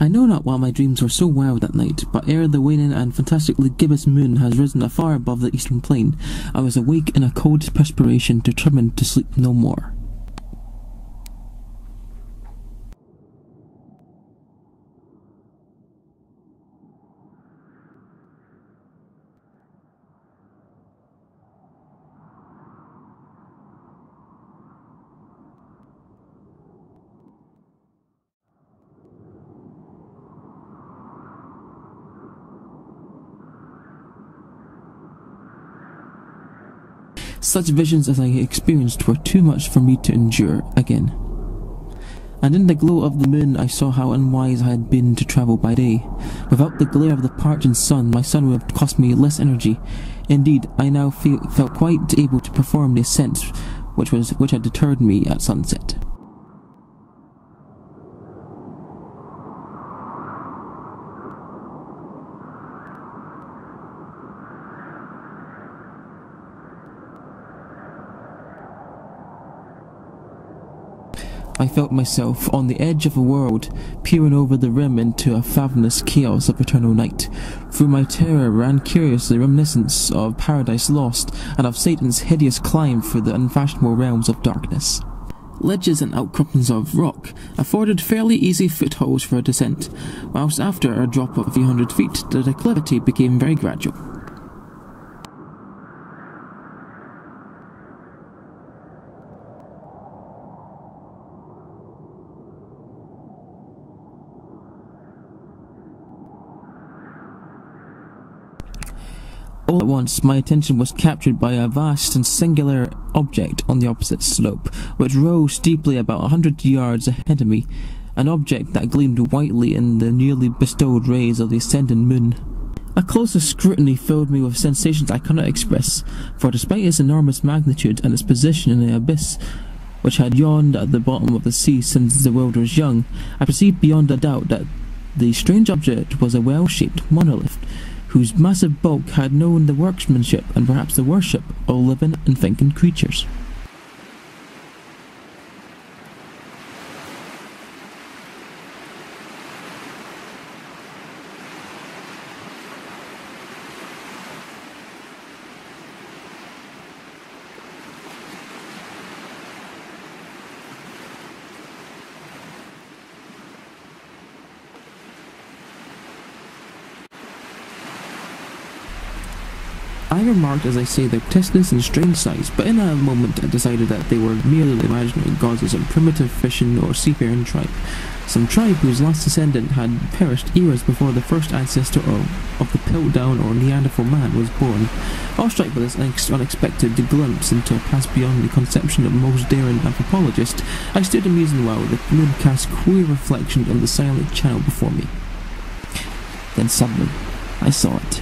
I know not why my dreams were so wild that night, but ere the waning and fantastically gibbous moon has risen afar above the eastern plain, I was awake in a cold perspiration, determined to sleep no more. Such visions as I experienced were too much for me to endure again. And in the glow of the moon I saw how unwise I had been to travel by day. Without the glare of the parching sun, my sun would have cost me less energy. Indeed, I now felt quite able to perform the ascent which had deterred me at sunset. I felt myself on the edge of a world, peering over the rim into a fathomless chaos of eternal night. Through my terror ran curiously reminiscence of Paradise Lost, and of Satan's hideous climb through the unfashionable realms of darkness. Ledges and outcroppings of rock afforded fairly easy footholds for a descent, whilst after a drop of a few hundred feet the declivity became very gradual. All at once, my attention was captured by a vast and singular object on the opposite slope, which rose steeply about 100 yards ahead of me, an object that gleamed whitely in the newly bestowed rays of the ascending moon. A closer scrutiny filled me with sensations I cannot express, for despite its enormous magnitude and its position in the abyss, which had yawned at the bottom of the sea since the world was young, I perceived beyond a doubt that the strange object was a well-shaped monolith, whose massive bulk had known the workmanship and perhaps the worship of living and thinking creatures. I remarked as I say their grotesqueness and strange size, but in a moment I decided that they were merely imaginary gods of some primitive fishing or seafaring tribe, some tribe whose last descendant had perished eras before the first ancestor of the Piltdown or Neanderthal man was born. Awestruck by this unexpected glimpse into a past beyond the conception of most daring anthropologist, I stood amusing while the moon cast queer reflection on the silent channel before me. Then suddenly, I saw it.